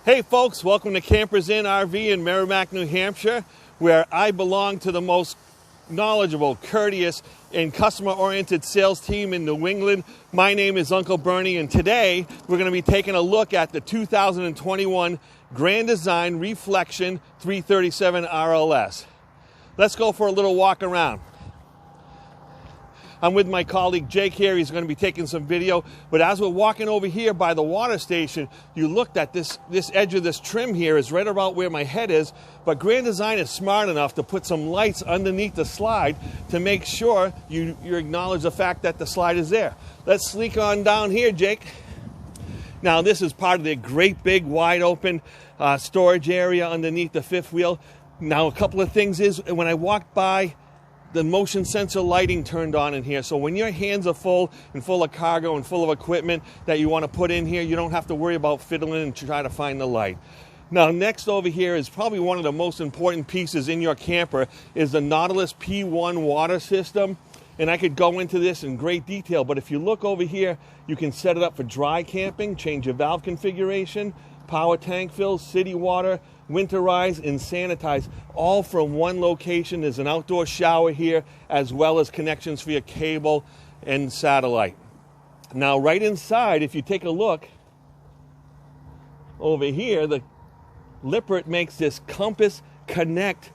Hey folks, welcome to Campers Inn RV in Merrimack, New Hampshire, where I belong to the most knowledgeable, courteous, and customer-oriented sales team in New England. My name is Uncle Bernie, and today we're going to be taking a look at the 2021 Grand Design Reflection 337 RLS. Let's go for a little walk around. I'm with my colleague Jake here. He's going to be taking some video. But as we're walking over here by the water station, you looked at this edge of this trim here is right about where my head is. But Grand Design is smart enough to put some lights underneath the slide to make sure you acknowledge the fact that the slide is there. Let's sneak on down here, Jake. Now, this is part of the great big wide open storage area underneath the fifth wheel. Now, a couple of things is when I walked by, the motion sensor lighting turned on in here. So when your hands are full and full of cargo and full of equipment that you want to put in here, you don't have to worry about fiddling and try to find the light. Now, next over here is probably one of the most important pieces in your camper is the Nautilus P1 water system. And I could go into this in great detail, but if you look over here, you can set it up for dry camping, change your valve configuration, power tank fills, city water, winterize and sanitize, all from one location. There's an outdoor shower here, as well as connections for your cable and satellite. Now, right inside, if you take a look over here, the Lippert makes this Compass Connect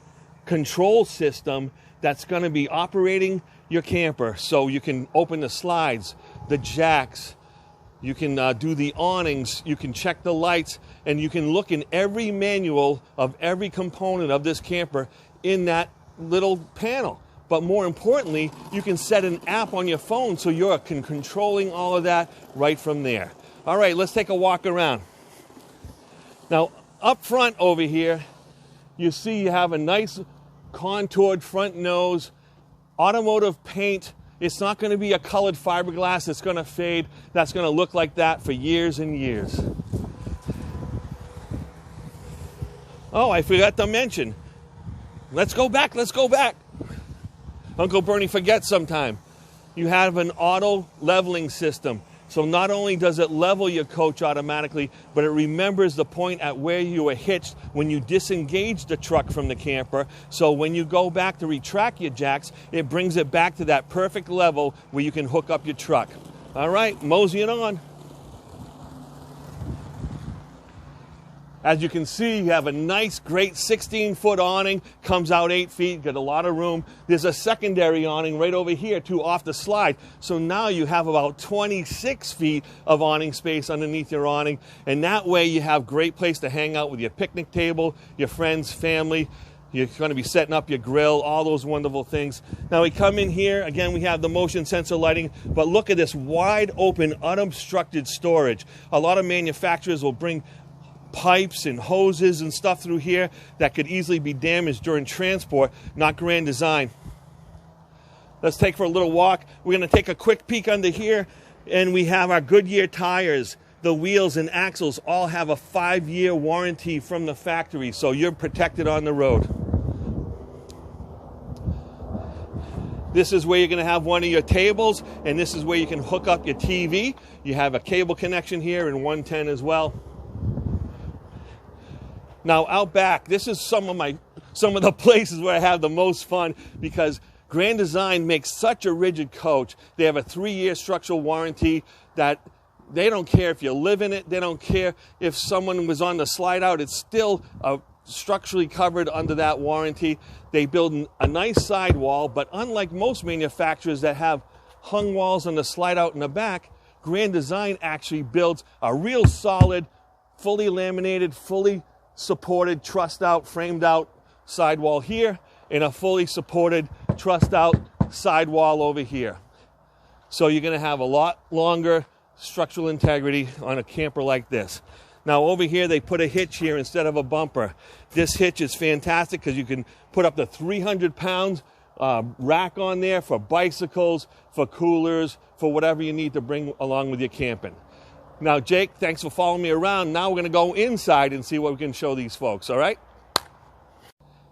control system that's going to be operating your camper. So you can open the slides, the jacks, you can do the awnings, you can check the lights, and you can look in every manual of every component of this camper in that little panel. But more importantly, you can set an app on your phone so you're controlling all of that right from there. All right, let's take a walk around. Now, up front over here, you see you have a nice contoured front nose, automotive paint. It's not going to be a colored fiberglass that's going to fade. That's going to look like that for years and years. Oh, I forgot to mention. Let's go back. Uncle Bernie forgets sometime. You have an auto leveling system. So not only does it level your coach automatically, but it remembers the point at where you were hitched when you disengaged the truck from the camper. So when you go back to retract your jacks, it brings it back to that perfect level where you can hook up your truck. All right, moseying on. As you can see, you have a nice, great 16-foot awning, comes out 8 feet, got a lot of room. There's a secondary awning right over here, too, off the slide. So now you have about 26 feet of awning space underneath your awning. And that way you have great place to hang out with your picnic table, your friends, family. You're going to be setting up your grill, all those wonderful things. Now we come in here, again, we have the motion sensor lighting, but look at this wide open, unobstructed storage. A lot of manufacturers will bring pipes and hoses and stuff through here that could easily be damaged during transport. Not Grand Design. Let's take for a little walk. We're going to take a quick peek under here, and we have our Goodyear tires. The wheels and axles all have a 5-year warranty from the factory, so you're protected on the road. This is where you're going to have one of your tables, and this is where you can hook up your TV. You have a cable connection here and 110 as well. Now, out back, this is some of the places where I have the most fun because Grand Design makes such a rigid coach. They have a 3-year structural warranty that they don't care if you live in it. They don't care if someone was on the slide out. It's still structurally covered under that warranty. They build a nice sidewall, but unlike most manufacturers that have hung walls on the slide out in the back, Grand Design actually builds a real solid, fully laminated, fully supported, trussed out, framed out sidewall here, and a fully supported, trussed out sidewall over here. So you're going to have a lot longer structural integrity on a camper like this. Now over here they put a hitch here instead of a bumper. This hitch is fantastic because you can put up to 300 pounds rack on there for bicycles, for coolers, for whatever you need to bring along with your camping. Now, Jake, thanks for following me around. Now we're going to go inside and see what we can show these folks, all right?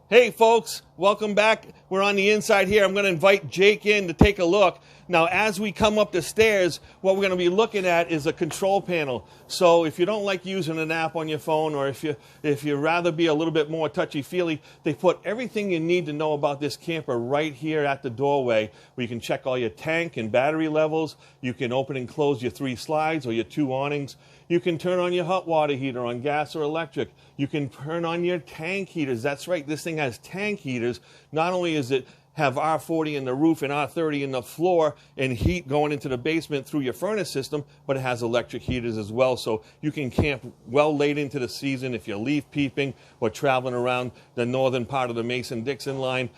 Hey folks, welcome back. We're on the inside here. I'm going to invite Jake in to take a look. Now, as we come up the stairs, what we're going to be looking at is a control panel. So if you don't like using an app on your phone, or if you rather be a little bit more touchy-feely, they put everything you need to know about this camper right here at the doorway, where you can check all your tank and battery levels. You can open and close your 3 slides or your 2 awnings. You can turn on your hot water heater on gas or electric. You can turn on your tank heaters. That's right, this thing has tank heaters. Not only does it have R40 in the roof and R30 in the floor and heat going into the basement through your furnace system, but it has electric heaters as well. So you can camp well late into the season if you're leaf peeping or traveling around the northern part of the Mason-Dixon line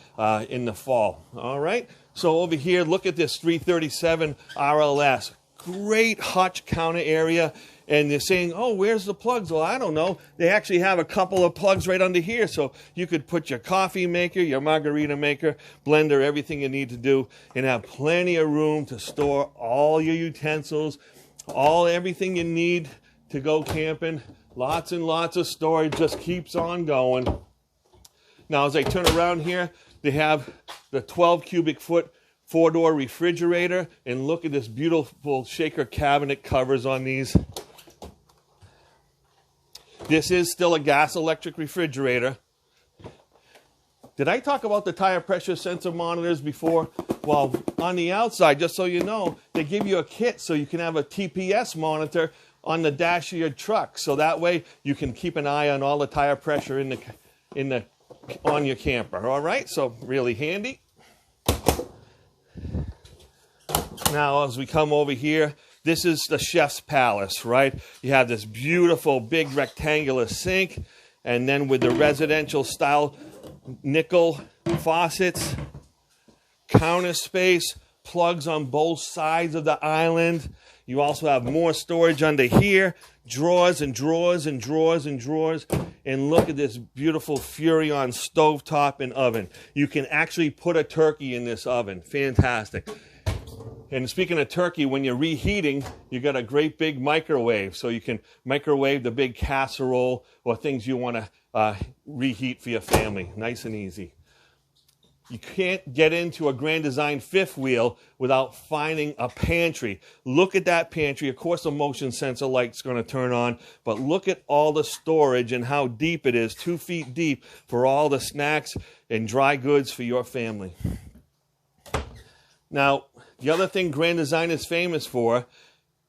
in the fall. All right, so over here, look at this 337 RLS. Great hutch counter area. And they're saying, oh, where's the plugs? Well, I don't know. They actually have a couple of plugs right under here. So you could put your coffee maker, your margarita maker, blender, everything you need to do, and have plenty of room to store all your utensils, everything you need to go camping. Lots and lots of storage, just keeps on going. Now, as I turn around here, they have the 12 cubic foot 4-door refrigerator. And look at this beautiful shaker cabinet covers on these. This is still a gas electric refrigerator. Did I talk about the tire pressure sensor monitors before? Well, on the outside, just so you know, they give you a kit so you can have a TPS monitor on the dash of your truck. So that way you can keep an eye on all the tire pressure on your camper. All right, so really handy. Now, as we come over here, this is the chef's palace, right? You have this beautiful big rectangular sink, and then with the residential style nickel faucets, counter space, plugs on both sides of the island. You also have more storage under here, drawers and drawers and drawers and drawers. And look at this beautiful Furrion stovetop and oven. You can actually put a turkey in this oven. Fantastic. And speaking of turkey, when you're reheating, you got a great big microwave. So you can microwave the big casserole or things you want to reheat for your family. Nice and easy. You can't get into a Grand Design fifth wheel without finding a pantry. Look at that pantry. Of course, the motion sensor light's going to turn on, but look at all the storage and how deep it is, 2 feet deep, for all the snacks and dry goods for your family. Now, the other thing Grand Design is famous for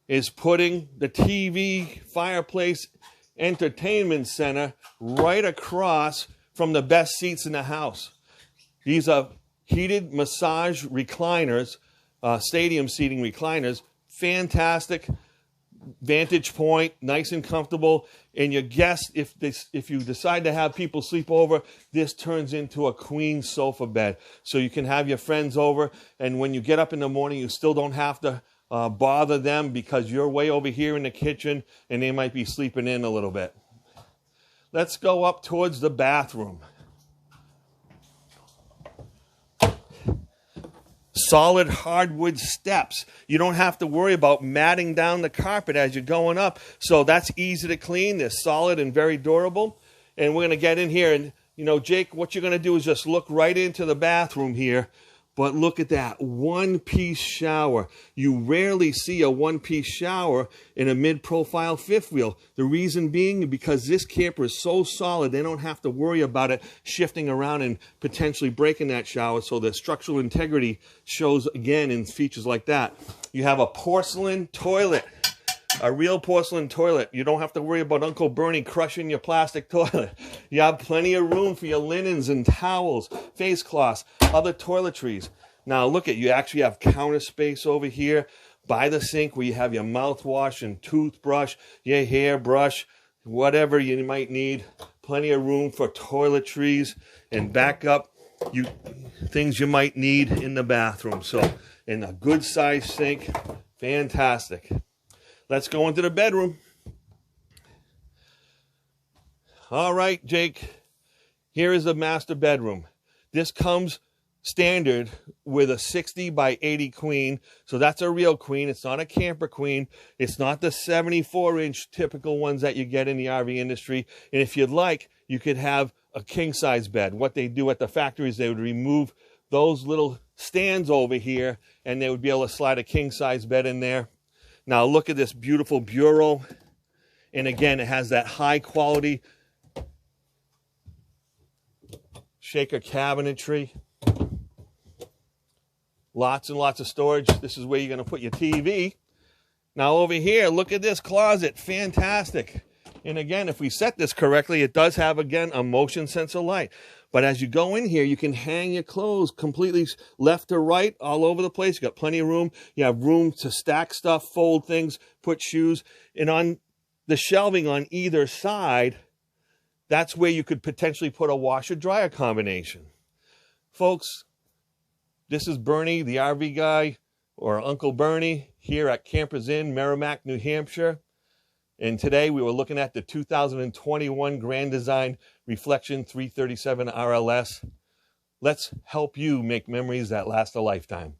is putting the TV, fireplace, entertainment center right across from the best seats in the house. These are heated massage recliners, stadium seating recliners. Fantastic vantage point, nice and comfortable. And your guests, if you decide to have people sleep over, this turns into a queen sofa bed. So you can have your friends over, and when you get up in the morning, you still don't have to bother them because you're way over here in the kitchen and they might be sleeping in a little bit. Let's go up towards the bathroom. Solid hardwood steps. You don't have to worry about matting down the carpet as you're going up. So that's easy to clean. They're solid and very durable. And we're going to get in here. And, you know, Jake, what you're going to do is just look right into the bathroom here. But look at that, one-piece shower. You rarely see a one-piece shower in a mid-profile fifth wheel. The reason being because this camper is so solid, they don't have to worry about it shifting around and potentially breaking that shower. So the structural integrity shows again in features like that. You have a porcelain toilet. A real porcelain toilet. You don't have to worry about Uncle Bernie crushing your plastic toilet. You have plenty of room for your linens and towels, face cloths, other toiletries. Now look at, you actually have counter space over here by the sink where you have your mouthwash and toothbrush, your hairbrush, whatever you might need. Plenty of room for toiletries and backup things you might need in the bathroom. So, in a good sized sink, fantastic. Let's go into the bedroom. All right, Jake, here is the master bedroom. This comes standard with a 60 by 80 queen. So that's a real queen. It's not a camper queen. It's not the 74-inch typical ones that you get in the RV industry. And if you'd like, you could have a king-size bed. What they do at the factory is they would remove those little stands over here, and they would be able to slide a king-size bed in there. Now look at this beautiful bureau. And again, it has that high-quality shaker cabinetry. Lots and lots of storage. This is where you're going to put your TV. Now over here, look at this closet. Fantastic. And again, if we set this correctly, it does have, again, a motion sensor light. But as you go in here, you can hang your clothes completely left to right all over the place. You got plenty of room. You have room to stack stuff, fold things, put shoes. And on the shelving on either side, that's where you could potentially put a washer-dryer combination. Folks, this is Bernie, the RV guy, or Uncle Bernie, here at Campers Inn, Merrimack, New Hampshire. And today we were looking at the 2021 Grand Design Reflection 337 RLS. Let's help you make memories that last a lifetime.